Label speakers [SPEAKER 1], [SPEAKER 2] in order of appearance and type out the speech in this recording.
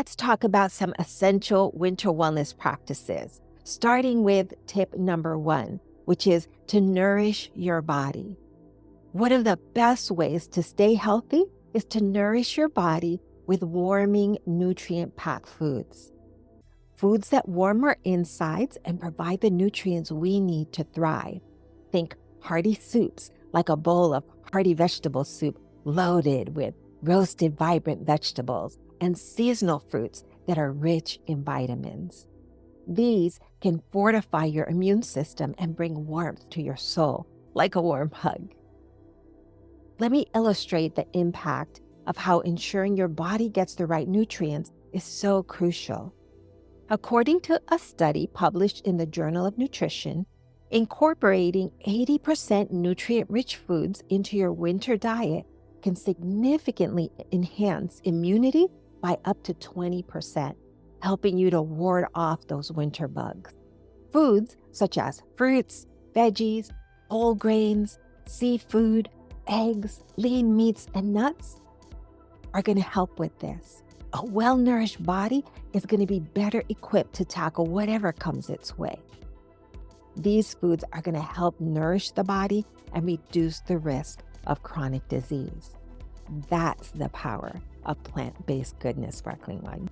[SPEAKER 1] let's talk about some essential winter wellness practices, starting with tip number 1, which is to nourish your body. One of the best ways to stay healthy is to nourish your body with warming, nutrient-packed foods. Foods that warm our insides and provide the nutrients we need to thrive. Think hearty soups, like a bowl of hearty vegetable soup loaded with roasted, vibrant vegetables, and seasonal fruits that are rich in vitamins. These can fortify your immune system and bring warmth to your soul, like a warm hug. Let me illustrate the impact of how ensuring your body gets the right nutrients is so crucial. According to a study published in the Journal of Nutrition, incorporating 80% nutrient-rich foods into your winter diet can significantly enhance immunity by up to 20%, helping you to ward off those winter bugs. Foods such as fruits, veggies, whole grains, seafood, eggs, lean meats, and nuts are going to help with this. A well-nourished body is going to be better equipped to tackle whatever comes its way. These foods are going to help nourish the body and reduce the risk of chronic disease. That's the power of plant-based goodness, Sparkling Life.